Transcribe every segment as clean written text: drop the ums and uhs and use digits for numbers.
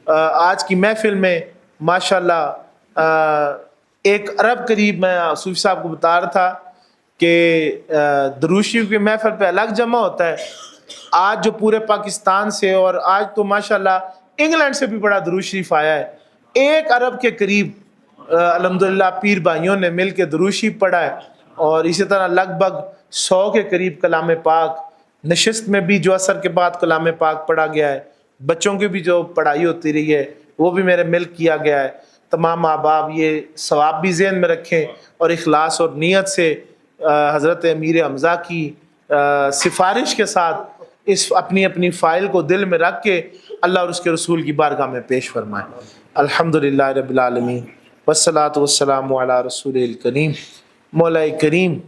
آج کی محفل میں ماشاءاللہ 1 ارب قریب میں صوفی صاحب کو بتا رہا تھا کہ درود شریف کی محفل پہ الگ جمع ہوتا ہے. آج جو پورے پاکستان سے اور آج تو ماشاءاللہ انگلینڈ سے بھی بڑا درود شریف آیا ہے. 1 ارب کے قریب الحمدللہ پیر بھائیوں نے مل کے درود شریف پڑھا ہے, اور اسی طرح لگ بھگ 100 کے قریب کلام پاک. نشست میں بھی جو عصر کے بعد کلام پاک پڑھا گیا ہے, بچوں کی بھی جو پڑھائی ہوتی رہی ہے وہ بھی میرے مل کیا گیا ہے. تمام ماں باپ یہ ثواب بھی ذہن میں رکھیں اور اخلاص اور نیت سے حضرت امیر حمزہ کی سفارش کے ساتھ اس اپنی فائل کو دل میں رکھ کے اللہ اور اس کے رسول کی بارگاہ میں پیش فرمائیں. الحمدللہ رب العالمین والصلاة والسلام علی رسول الکریم. مولا کریم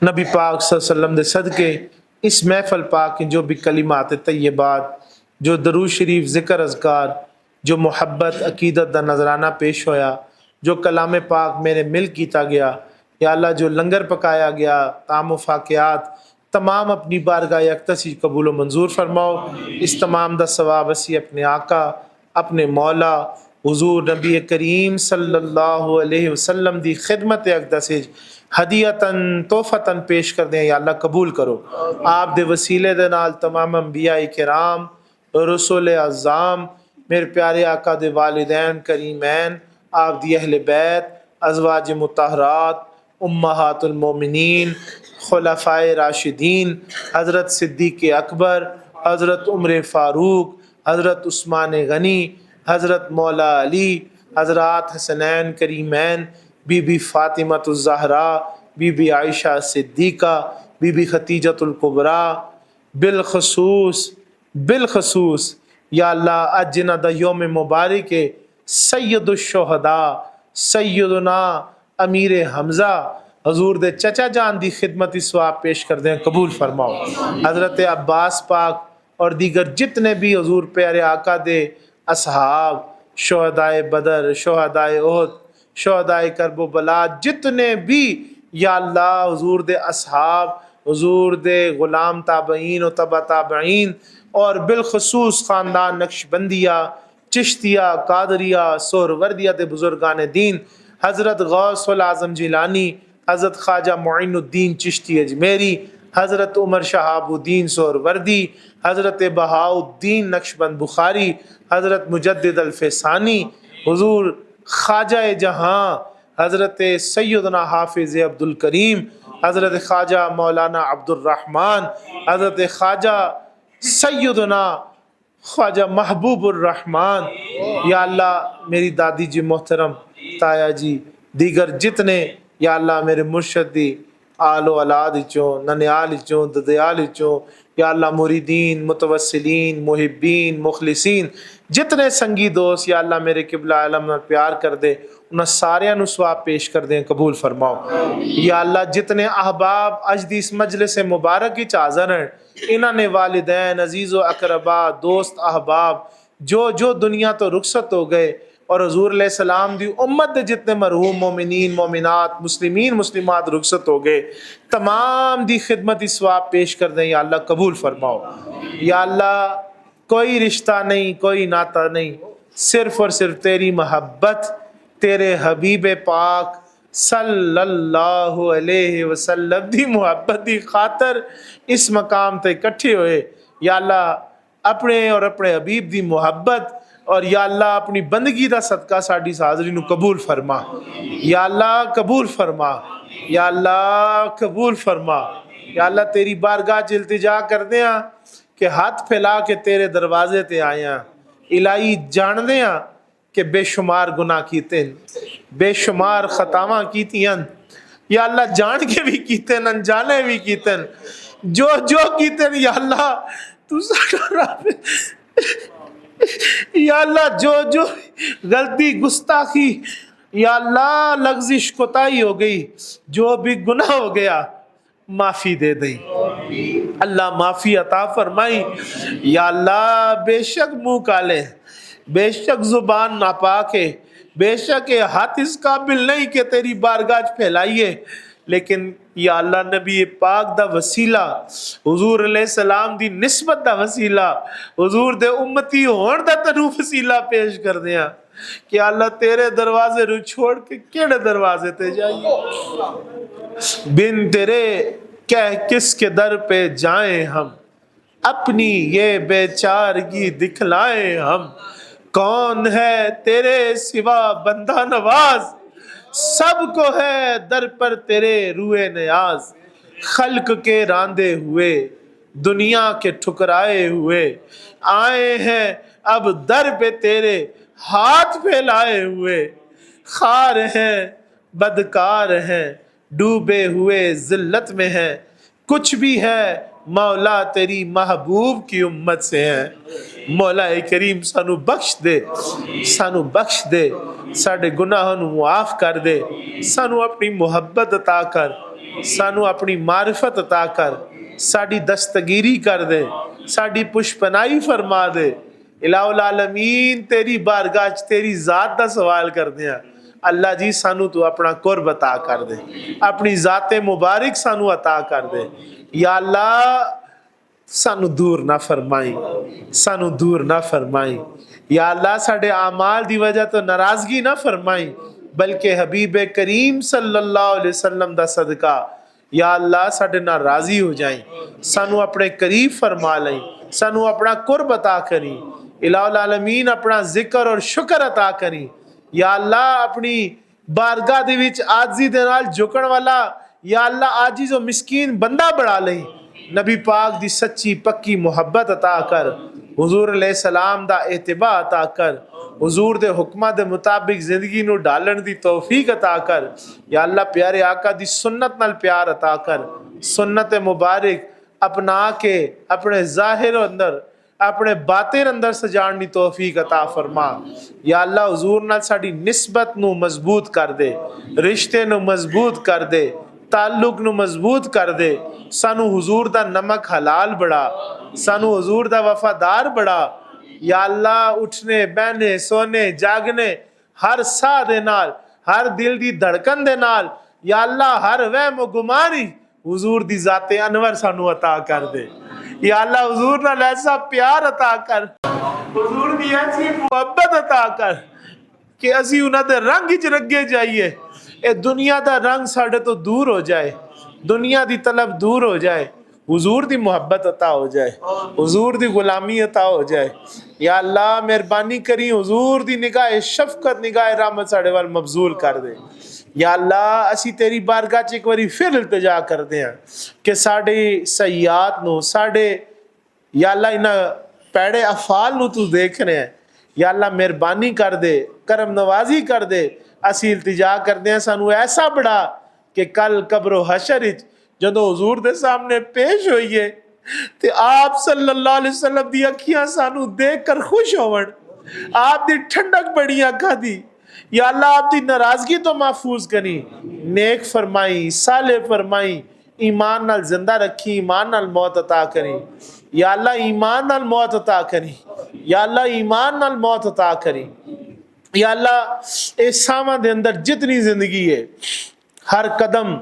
نبی پاک صلی اللہ علیہ وسلم دے صدقے اس محفل پاک کی جو بھی کلمات طیبات, جو درود شریف, ذکر اذکار, جو محبت عقیدت دا نظرانہ پیش ہویا, جو کلام پاک میرے مل کیتا گیا, یا اللہ جو لنگر پکایا گیا, طعام و فاقیات, تمام اپنی بارگاہ اقدسی قبول و منظور فرماؤ. اس تمام دا ثواب اسی اپنے آقا, اپنے مولا حضور نبی کریم صلی اللہ علیہ وسلم دی خدمت اقدس ہدیتاً تحفتاً پیش کر دیں. یا اللہ قبول کرو. آپ دے وسیلے دے نال تمام انبیاء کرام, رسول اعظام, میرے پیارے آقا دے والدین کریمین, آپ دی اہل بیت, ازواج مطہرات, امہات المومنین, خلفائے راشدین, حضرت صدیق اکبر, حضرت عمر فاروق, حضرت عثمان غنی, حضرت مولا علی, حضرات حسنین کریمین, بی بی فاطمہ الزہرا, بی بی عائشہ صدیقہ, بی بی خدیجۃ الکبریٰ, بالخصوص یا اللہ اج جنہ دا یوم مبارک سید الشہداء سیدنا امیر حمزہ حضور دے چچا جان دی خدمتی ثواب پیش کر دیں, قبول فرماؤ. حضرت عباس پاک اور دیگر جتنے بھی حضور پیارے آقا دے اصحاب, شہدائے بدر, شہدائے احد, شہدائے کرب و بلا, جتنے بھی یا اللہ حضور دے اصحاب, حضور دے غلام تابعین و تبع تابعین, اور بالخصوص خاندان نقشبندیہ, چشتیہ, قادریہ, سہروردیہ دے بزرگان دین, حضرت غوث العظم جیلانی, حضرت خواجہ معین الدین چشتی اجمیری, حضرت عمر شہاب الدین سہروردی, حضرت بہاء الدین نقشبند بخاری, حضرت مجدد الفسانی, حضور خواجہ جہاں حضرت سیدنا حافظ عبد الکریم, حضرت خواجہ مولانا عبد الرحمن, حضرت خواجہ سیدنا خواجہ محبوب الرحمن. یا اللہ میری دادی جی محترم, تایا جی, دیگر جتنے یا اللہ میرے مرشد دی آل و اولاد چوں, ننیال چوں, ددیال چوں, یا اللہ مریدین, متوسلین, محبین, مخلصین, جتنے سنگی دوست یا اللہ میرے قبلہ عالم نال پیار کر دے, انہاں ساریاں نو ثواب پیش کر دیں, قبول فرماؤ. یا اللہ جتنے احباب اج دی اس مجلس مبارک وچ حاضر ہیں, انہاں نے والدین, عزیز و اقربا, دوست, احباب جو دنیا تو رخصت ہو گئے, اور حضور علیہ السلام دی امت دے جتنے مرحوم مومنین, مومنات, مسلمین, مسلمات رخصت ہو گئے, تمام دی خدمتی ثواب پیش کر دیں. یا اللہ قبول فرماؤ. یا اللہ کوئی رشتہ نہیں, کوئی ناطہ نہیں, صرف اور صرف تیری محبت, تیرے حبیب پاک صلی اللہ علیہ وسلم دی محبت دی خاطر اس مقام تے اکٹھے ہوئے. یا اللہ اپنے اور اپنے حبیب دی محبت, اور یا اللہ اپنی بندگی دا صدقہ ساڈی حاضری نو قبول فرما. یا اللہ قبول فرما. یا اللہ قبول فرما. یا اللہ تیری بارگاہ چ التجا کردے ہاں کہ ہاتھ پھیلا کے تیرے دروازے تے آئے ہاں. الہی جان دے ہاں کہ بے شمار گناہ کیتے ہیں, بے شمار خطاواں کیتی ہیں. یا اللہ جان کے بھی کیتے ہیں, انجانے بھی کیتے ہیں, جو کیتے ہیں. یا اللہ تو ساڈا رب, یا اللہ جو غلطی, گستاخی, یا اللہ لغزش, کوتاہی ہو گئی, جو بھی گناہ ہو گیا, معافی دے دیں. اللہ معافی عطا فرمائی. یا اللہ بے شک منہ کالے, بے شک زبان ناپاک ہے, بے شک یہ ہاتھ اس قابل نہیں کہ تیری بارگاہ پھیلائیے. لیکن یا اللہ نبی پاک دا وسیلہ حضور علیہ السلام دی نسبت دا وسیلہ حضور دے امتی ہون دا تنو وسیلہ پیش کر دیا کہ اللہ تیرے دروازے رو چھوڑ کے کیڑے دروازے تے جائیے، بن تیرے کہہ کس کے در پہ جائیں ہم، اپنی یہ بیچارگی دکھلائیں ہم، کون ہے تیرے سوا بندہ نواز، سب کو ہے در پر تیرے روئے نیاز، خلق کے راندے ہوئے دنیا کے ٹھکرائے ہوئے آئے ہیں اب در پہ تیرے ہاتھ پھیلائے ہوئے، خار ہیں بدکار ہیں ڈوبے ہوئے ذلت میں ہیں، کچھ بھی ہے مولا تیری محبوب کی امت سے ہیں، مولا کریم سانو بخش دے، سانو بخش دے، ساڑے گناہوں نو معاف کر دے، سانو اپنی محبت عطا کر، سانو اپنی معرفت عطا کر، ساڑی دستگیری کر دے، ساڑی پشپنائی فرما دے۔ الہ العالمین تیری بارگاہ تیری ذات دا سوال کر دیا، اللہ جی سانو تو اپنا قرب عطا کر دے، اپنی ذات مبارک سانو عطا کر دے، یا اللہ سانو دور نہ فرمائی، سانو دور نہ فرمائی، یا اللہ ساڑے اعمال دی وجہ تو ناراضگی نہ فرمائی، بلکہ حبیب کریم صلی اللہ علیہ وسلم دا صدقہ یا اللہ ساڑے نہ راضی ہو جائیں، سانو اپنے قریب فرما لیں، سانو اپنا قرب عطا کریں، الہ العالمین اپنا ذکر اور شکر عطا کریں، یا اللہ اپنی بارگاہ دے وچ عاجزی دے نال جھکن والا یا اللہ عاجز و مسکین بندہ بڑھا لیں، نبی پاک دی سچی پکی محبت عطا کر، حضور علیہ السلام دا اتباع عطا کر، حضور دے حکمہ دے مطابق زندگی نو ڈالن دی توفیق عطا کر، یا اللہ پیارے آقا دی سنت نال پیار عطا کر، سنت مبارک اپنا کے اپنے ظاہر اندر اپنے باطن اندر سجاننی توفیق عطا فرما، یا اللہ حضور نال ساڑی نسبت نو مضبوط کر دے، رشتے نو مضبوط کر دے، تعلق نو مضبوط کر دے، سانو حضور دا نمک حلال بڑا، سانو حضور دا وفادار بڑا، یا اللہ اٹھنے بہنے سونے جاگنے ہر ساہ دے نال ہر دل دی دھڑکن دے نال یا اللہ ہر وہم و گمانی حضور دی ذات انور سانو عطا کر دے، یا اللہ حضور نال ایسا پیار عطا کر، حضور دی ایسی محبت عطا کر کہ اسی انہاں دے رنگ وچ رنگے جائیے، اے دنیا دا رنگ ساڑے تو دور ہو جائے، دنیا دی طلب دور ہو جائے، حضور دی محبت عطا ہو جائے، حضور دی غلامی عطا ہو جائے، یا اللہ مہربانی کری حضور دی نگاہ شفقت نگاہ رحمت ساڑے وال مبذول کر دے، یا اللہ اسی تیری بارگاہ چ ایک واری پھر التجا کر دیں کہ ساڑے سیئات نو ساڑے یا اللہ انہاں پیڑے افعال نو تو دیکھ رہے ہیں، یا اللہ مہربانی کر دے کرم نوازی کر دے، اسی التجا کر دیں سانو ایسا بڑا کہ کل قبر و حشر وچ جدو حضور دے سامنے پیش ہوئیے تے آپ صلی اللہ علیہ وسلم دی اکھیاں سانو دیکھ کر خوش ہوون، آپ دی ٹھنڈک بڑی اکھا دی، یا اللہ آپ دی ناراضگی تو محفوظ کریں، نیک فرمائی صالح فرمائی، ایمان نال زندہ رکھی، ایمان نال موت عطا کریں، یا اللہ ایمان نال موت عطا کریں، یا اللہ ایمان نال موت عطا کریں، یا اللہ اس سامان دے اندر جتنی زندگی ہے ہر قدم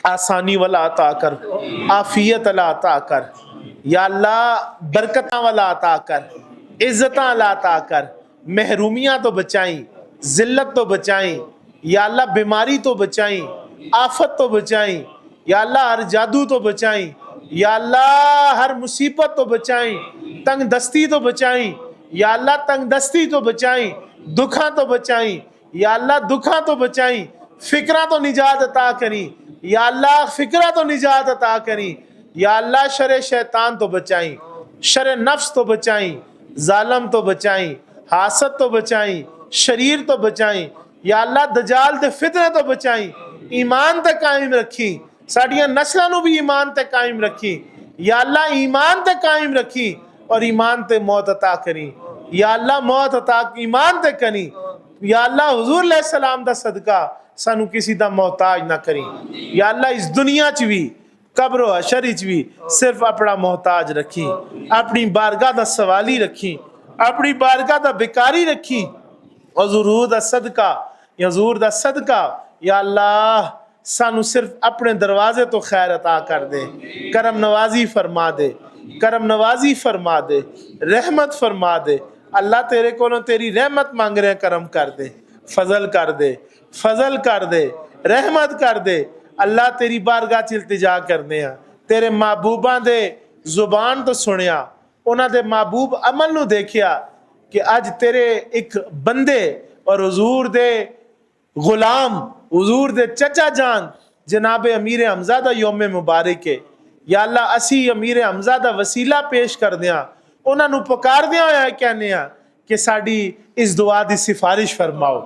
آسانی والا عطا کر، عافیت والا عطا کر، یا اللہ برکتاں والا عطا کر، عزتاں والا عطا کر، محرومیاں تو بچائیں، ذلت تو بچائیں، یا اللہ بیماری تو بچائیں، آفت تو بچائیں، یا اللہ ہر جادو تو بچائیں، یا اللہ ہر مصیبت تو بچائیں، تنگ دستی تو بچائیں، یا اللہ تنگ دستی تو بچائیں، دکھاں تو بچائیں، یا اللہ دکھاں تو بچائیں، فکرہ تو نجات عطا کریں، یا اللہ فکرہ تو نجات عطا کریں، یا اللہ شر شیطان تو بچائیں، شر نفس تو بچائیں، ظالم تو بچائیں، حاسد تو بچائیں، شریر تو بچائیں، یا اللہ دجال دے فتنے تو بچائیں، ایمان تے قائم رکھی، ساڑیاں نسلوں نو بھی ایمان تے قائم رکھی، یا اللہ ایمان تے قائم رکھی اور ایمان تے موت عطا کریں، یا اللہ موت عطا ایمان تے کریں، یا اللہ حضور علیہ السلام دا صدقہ سانو کسی دا محتاج نہ کریں، یا اللہ اس دنیا چ بھی قبر و حشر وچ بھی صرف اپنا محتاج رکھی، اپنی بارگاہ دا سوالی رکھی، اپنی بارگاہ دا بیکاری رکھی، حضور دا صدقہ یا حضور دا صدقہ یا اللہ سانو صرف اپنے دروازے تو خیر عطا کر دے، کرم نوازی فرما دے، کرم نوازی فرما دے، رحمت فرما دے۔ اللہ تیرے کو تیری رحمت مانگ رہے ہیں، کرم کر دے، فضل کر دے، فضل کر دے، رحمت کر دے۔ اللہ تیری بارگاہ چ التجا کرنے ہیں، تیرے محبوباں دے زبان تو سنیا، انہاں دے محبوب عمل نو دیکھیا کہ اج تیرے ایک بندے اور حضور دے غلام، حضور دے چچا جان جناب امیر حمزہ دا یوم مبارک ہے۔ یا اللہ اسی امیر حمزہ دا وسیلہ پیش کر دیاں، انہاں نو پکار دیاں ہویا کہنے ہیں کہ ساڈی اس دعا دی سفارش فرماؤ۔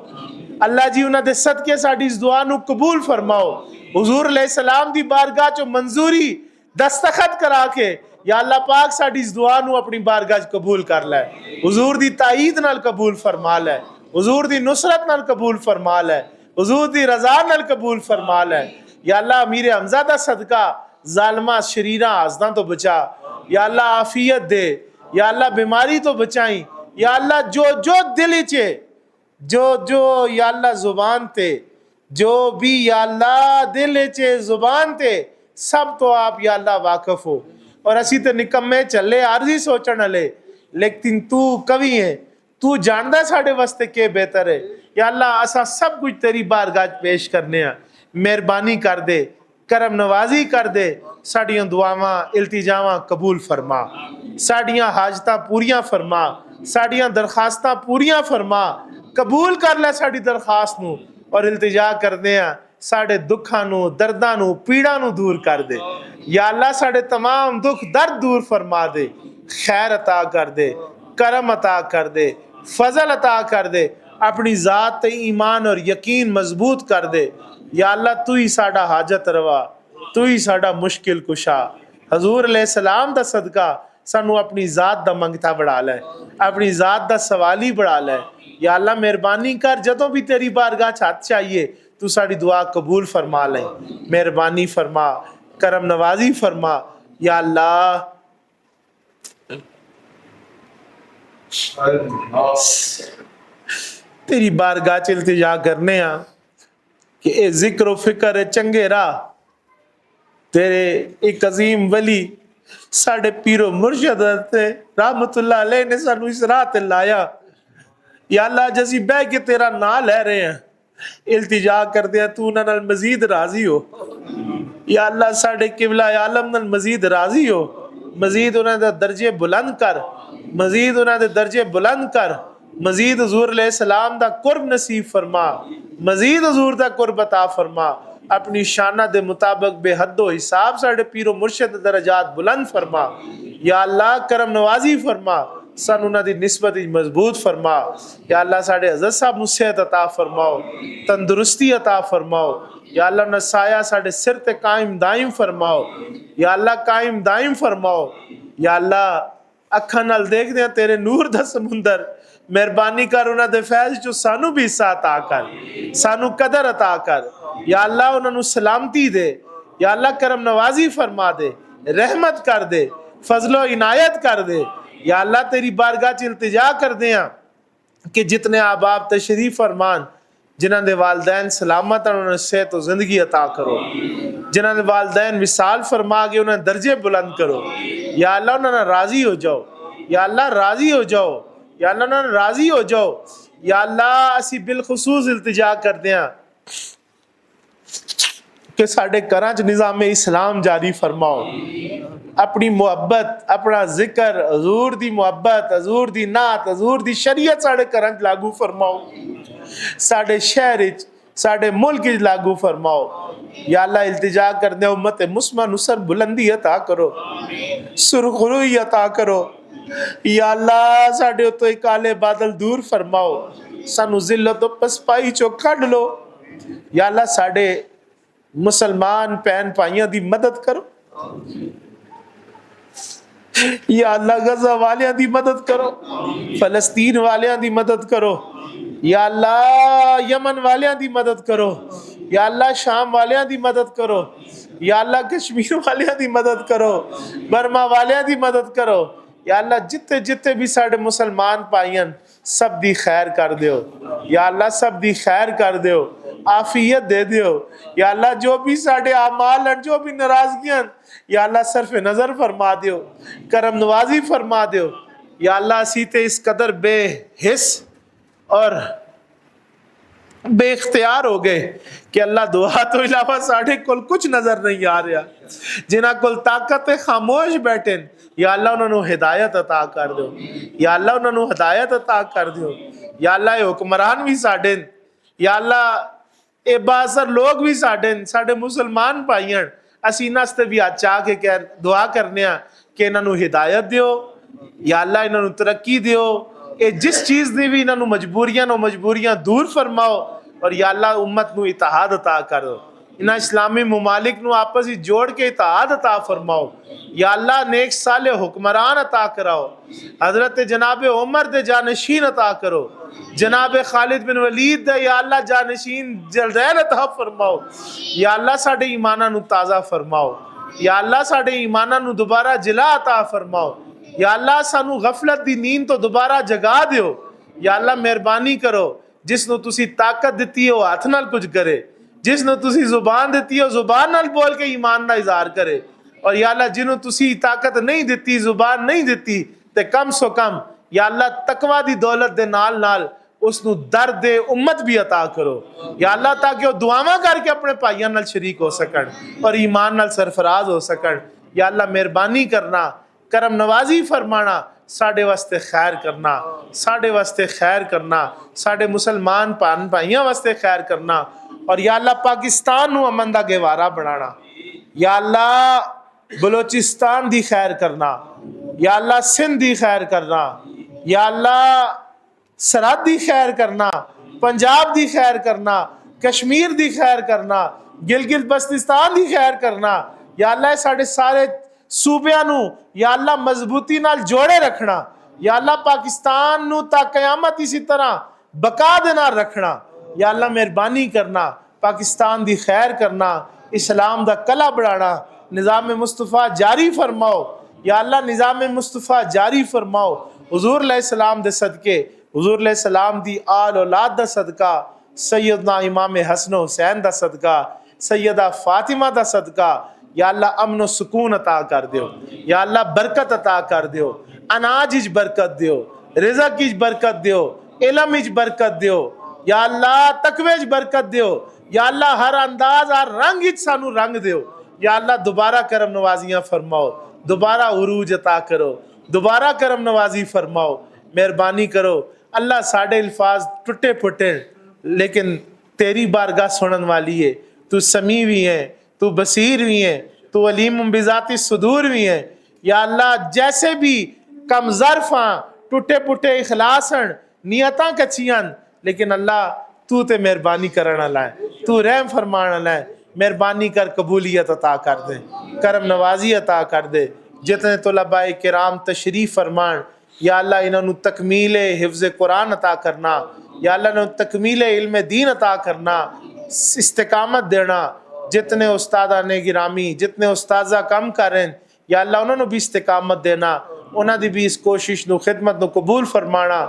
اللہ جی انہاں دے صدقے ساڈی اس دعا نو قبول فرماؤ۔ حضور علیہ السلام دی بارگاہ چو منظوری دستخط کرا کے یا اللہ پاک ساڈی اس دعا نو اپنی بارگاہ چ قبول کر لے، حضور دی تائید نال قبول فرما لے، حضور دی نصرت نال قبول فرما لے، حضور دی رضا نال قبول فرما لے۔ یا اللہ امیر حمزہ دا صدقہ ظالمہ شریراں حاسداں تو بچا، یا اللہ عافیت دے، یا اللہ بیماری تو بچائیں، یا اللہ جو دل چے، جو یا اللہ زبان تے، جو بھی یا اللہ دل چے زبان تے، سب تو آپ یا اللہ واقف ہو۔ اور اسی تے نکمے چلے عارضی سوچن والے، لیکن تو کوی ہے، تو جاندہ ساڑھے واسطے کے بہتر ہے۔ یا اللہ اسا سب کچھ تیری بارگاہ پیش کرنے ہیں، مہربانی کر دے، کرم نوازی کر دے، ساڑیاں دعاواں التجاواں قبول فرما، ساڑیاں حاجتاں پوریاں فرما، ساڑیاں درخواستاں پوریاں فرما، قبول کر لے ساڑی درخواست نو، اور التجا کر دے ہیں ساڑے دکھاں نو، درداں نو، پیڑاں نو دور کر دے۔ یا اللہ ساڑے تمام دکھ درد دور فرما دے، خیر عطا کر دے، کرم عطا کر دے، فضل عطا کر دے، اپنی ذات تے ایمان اور یقین مضبوط کر دے۔ یا اللہ تو ہی ساڑا حاجت روا، تو ہی ساڑا مشکل کشا۔ حضور علیہ السلام دا صدقہ سانو اپنی ذات دا منگتا بڑھا لے، اپنی ذات دا سوالی بڑھا لے۔ یا اللہ مہربانی کر، جدوں بھی تیری بارگاہ چھات چاہیے تو ساڑی دعا قبول فرما لیں، مہربانی فرما، کرم نوازی فرما۔ یا اللہ تیری بارگاہ چ التجا کرنے ہاں کہ اے ذکر و فکر چنگے راہ تیرے ایک عظیم ولی ساڑھے پیر و مرشد رحمت اللہ علیہ نے سانو اس راہ تے لایا۔ یا اللہ جیسی بہ کے تیرا نا لے رہے ہیں، التجا کر دیا تو انہاں نال مزید راضی ہو۔ یا اللہ ساڑھے قبلہ عالم نال مزید راضی ہو، مزید انہاں دے درجے بلند کر، مزید انہاں دے درجے بلند کر، مزید حضور علیہ السلام دا قرب نصیب فرما، مزید حضور دا قرب عطا فرما، اپنی شانہ دے مطابق بے حد و حساب ساڑھے پیر و مرشد درجات بلند فرما۔ یا اللہ کرم نوازی فرما، سن انہاں دی نسبت مضبوط فرما۔ یا اللہ ساڑھے حضرت صاحب نو صحت عطا فرماؤ، تندرستی عطا فرماؤ۔ یا اللہ انہاں سایہ ساڑھے سر تے قائم دائم فرماؤ، یا اللہ قائم دائم فرماؤ۔ یا اللہ اکھاں نال دیکھ دیاں تیرے نور دا سمندر، مہربانی کر انہاں دے فیض جو سانو بھی حصہ عطا کر، سانو قدر عطا کر۔ یا اللہ انہاں نو سلامتی دے، یا اللہ کرم نوازی فرما دے، رحمت کر دے، فضل و عنایت کر دے۔ یا اللہ تیری بارگاہ چ التجا کر دیاں کہ جتنے آباب تشریف فرمان، جنہاں دے والدین سلامت انہوں نے صحت و زندگی عطا کرو، جنہاں دے والدین وصال فرما گئے انہیں درجے بلند کرو۔ یا اللہ انہوں نے راضی ہو جاؤ، یا اللہ راضی ہو جاؤ، یا اللہ انہوں نے راضی ہو جاؤ۔ یا اللہ اسی بالخصوص التجا کر دیاں کہ ساڑھے کراں چ نظام اسلام جاری فرماؤ، اپنی محبت، اپنا ذکر، حضور دی محبت، حضور دی نعت، حضور دی شریعت ساڑھے کراں چ لاگو فرماؤ، ساڑھے شہر وچ، ساڑھے ملک وچ لاگو فرماؤ۔ یا اللہ التجا کرنے امت مسلمہ نصر بلندی عطا کرو، سرخروئی عطا کرو۔ یا اللہ ساڑھے تو کالے بادل دور فرماؤ، سانو ذلت و پسپائی چو کھڑ لو۔ یا اللہ ساڑھے مسلمان پہن پائیاں دی مدد کرو، یا اللہ غزہ والیاں دی مدد کرو، فلسطین والیاں دی مدد کرو، یا اللہ یمن والیاں دی مدد کرو، یا اللہ شام والیاں دی مدد کرو، یا اللہ کشمیر والیاں دی مدد کرو، برما والیاں دی مدد کرو۔ یا اللہ جتے بھی ساڑھے مسلمان پائیاں سب دی خیر کر دیو، یا اللہ سب دی خیر کر دیو، آفیت دے دیو یا اللہ، جو بھی ساڑھے اعمال ہیں، جو بھی ناراضگیاں، یا اللہ صرف نظر فرما دیو، کرم نوازی فرما دیو یا اللہ۔ اسی تے اس قدر بے حس اور بے اختیار ہو گئے کہ اللہ دعا تو علاوہ ساڑھے کل کچھ نظر نہیں آ رہا، جنہاں کل طاقت خاموش بیٹھیں، یا اللہ انہوں نے ہدایت عطا کر دیو، یا اللہ انہوں نے ہدایت عطا کر دیو، یا اللہ اے حکمران بھی ساڑھیں، یا اللہ اے باثر لوگ بھی ساڑھے مسلمان پائیاں، اسی نستے بھی آچا کے دعا کرنے ہیں کہ انہوں نے ہدایت دیو، یا اللہ انہوں نے ترقی دیو، اے جس چیز دی بھی انہوں مجبوریاں دور فرماؤ، اور یا اللہ امت نو اتحاد عطا کرو، انہاں اسلامی ممالک نو آپس ہی جوڑ کے اتحاد عطا فرماؤ، یا اللہ نیک صالح حکمران عطا کراؤ، حضرت جناب عمر دے جانشین عطا کرو، جناب خالد بن ولید دے یا اللہ جانشین جلدین عطا فرماؤ، یا اللہ ساڑھے ایمانہ نو تازہ فرماؤ، یا اللہ ساڑھے ایمانہ نو دوبارہ جلا عطا فرماؤ، یا اللہ سانو غفلت دی نیند تو دوبارہ جگا دیو، یا اللہ مہربانی کرو، جس نو تسی طاقت دیتی ہو ہاتھ نال کچھ کرے، جس نو تسی زبان دیتی ہو زبان نال بول کے ایمان دا اظہار کرے، اور یا اللہ جنہوں تسی طاقت نہیں دیتی، زبان نہیں دیتی، تے کم سو کم یا اللہ تقوی دی دولت دے نال نال اس نو درد امت بھی عطا کرو، یا اللہ تاکہ وہ دعاواں کر کے اپنے پائیاں نال شریک ہو سکن اور ایمان نال سرفراز ہو سکن، یا اللہ مہربانی کرنا، کرم نوازی فرمانا، ساڑھے واسطے خیر کرنا، ساڑھے واسطے خیر کرنا، ساڑھے مسلمان پائیاں واسطے خیر کرنا، اور یا اللہ پاکستان نو امن دا گہوارہ بنانا، یا اللہ بلوچستان دی خیر کرنا، یا اللہ سندھ دی خیر کرنا، یا اللہ سرحد دی خیر کرنا، پنجاب دی خیر کرنا، کشمیر دی خیر کرنا، گلگت بلتستان دی خیر کرنا، یا اللہ ساڑھے سارے صوبیاں نو یا اللہ مضبوطی نال جوڑے رکھنا، یا اللہ پاکستان نو تا قیامت اسی طرح بقا دینا رکھنا، یا اللہ مہربانی کرنا، پاکستان دی خیر کرنا، اسلام دا کلا بڑھانا، نظام مصطفیٰ جاری فرماؤ، یا اللہ نظام مصطفیٰ جاری فرماؤ، حضور علیہ السلام دے صدقے، حضور علیہ السلام دی آل اولاد دا صدقہ، سیدنا امام حسن و حسین دا صدقہ، سیدہ فاطمہ دا صدقہ، یا اللہ امن و سکون عطا کر دیو، یا اللہ برکت عطا کر دیو، اناج اچ برکت دیو، رزق اچ برکت دیو، علم اچ برکت دیو، یا اللہ تقوی اچ برکت دیو، یا اللہ ہر انداز ہر رنگ اچ سانو رنگ دیو، یا اللہ دوبارہ کرم نوازیاں فرماؤ، دوبارہ عروج عطا کرو، دوبارہ کرم نوازی فرماؤ، مہربانی کرو اللہ۔ ساڑھے الفاظ ٹوٹے پھٹے لیکن تیری بارگاہ سنن والی ہے، تو سمیع بھی ہے، تو بصیر بھی ہے، تو علیم بذات الصدور بھی ہے، یا اللہ جیسے بھی کم ظرف ہاں، ٹوٹے پھٹے اخلاص ہیں، نیتاں کچیاں، لیکن اللہ تو تے مہربانی کرنا لائے، تو رحم فرمانا لائے، مہربانی کر قبولیت عطا کر دے، کرم نوازی عطا کر دے۔ جتنے طلباء کرام تشریف فرمان، یا اللہ انہوں تکمیل حفظ قرآن عطا کرنا، یا اللہ انہوں تکمیل علم دین عطا کرنا، استقامت دینا۔ جتنے استادان گرامی، جتنے استاذہ کم کریں، یا اللہ انہوں نے بھی استقامت دینا، انہوں نے بھی اس کوشش نو خدمت نو قبول فرمانا،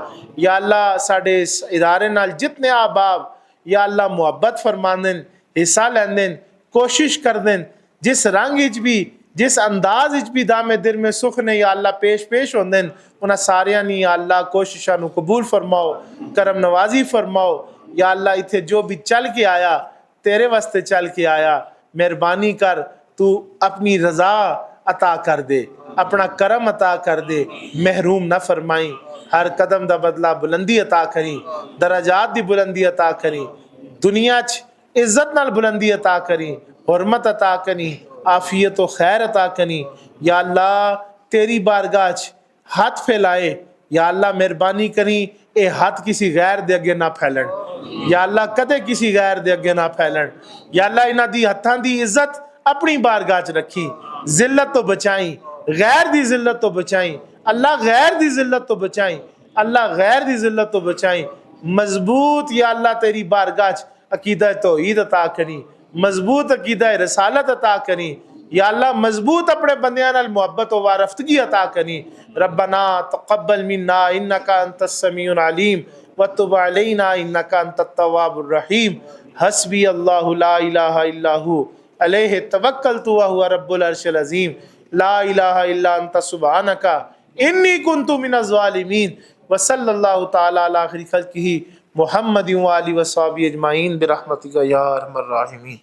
یا اللہ ساڑھے اس ادارے نال جتنے آباب یا اللہ محبت فرماندیں، حصہ لیندیں، کوشش کردیں، جس رنگ اچ بھی جس انداز اچ بھی دام دل میں سخن یا اللہ پیش ہوندیں، انہاں ساریاں نہیں یا اللہ کوششاں نو قبول فرماؤ، کرم نوازی فرماؤ، یا اللہ اتھے جو بھی چل کے آیا تیرے واسطے چل کے آیا، مہربانی کر تو اپنی رضا عطا کر دے، اپنا کرم عطا کر دے، محروم نہ فرمائیں، ہر قدم دا بدلہ بلندی عطا کریں، درجات دی بلندی عطا کریں، دنیا چ عزت نال بلندی عطا کریں، حرمت عطا کریں، عافیت و خیر عطا کریں، یا اللہ تیری بارگاہ چ ہاتھ پھیلائے، یا اللہ مہربانی کریں اے ہاتھ کسی غیر دے اگے نہ پھیلن، یا اللہ کدے کسی غیر دے اگے نہ پھیلن، یا اللہ انہاں دی ہتھاں دی عزت اپنی بارگاہ چ رکھی، ذلت تو بچائیں، غیر دی ذلت تو بچائیں، اللہ غیر دی ذلت تو بچائیں، اللہ غیر دی ذلت تو بچائیں، مضبوط یا اللہ تیری بارگاہ چ عقیدہ توحید عطا کریں، مضبوط عقیدہ رسالت عطا کریں، یا اللہ مضبوط اپنے بندیاں نال محبت و وارفتگی عطا کریں۔ ربنا تقبل منا انکا انت السمیع العلیم وتب علینا انک انت التواب الرحیم حسبی اللہ لا الہ الا ہو علیہ توکلت وہو رب العرش العظیم لا الہ الا انت سبحانک انی کنت من الظالمین وصلی اللہ تعالی علی خیر خلقہ محمد وآلہ وصحبہ اجمعین برحمتک یا ارحم الراحمین.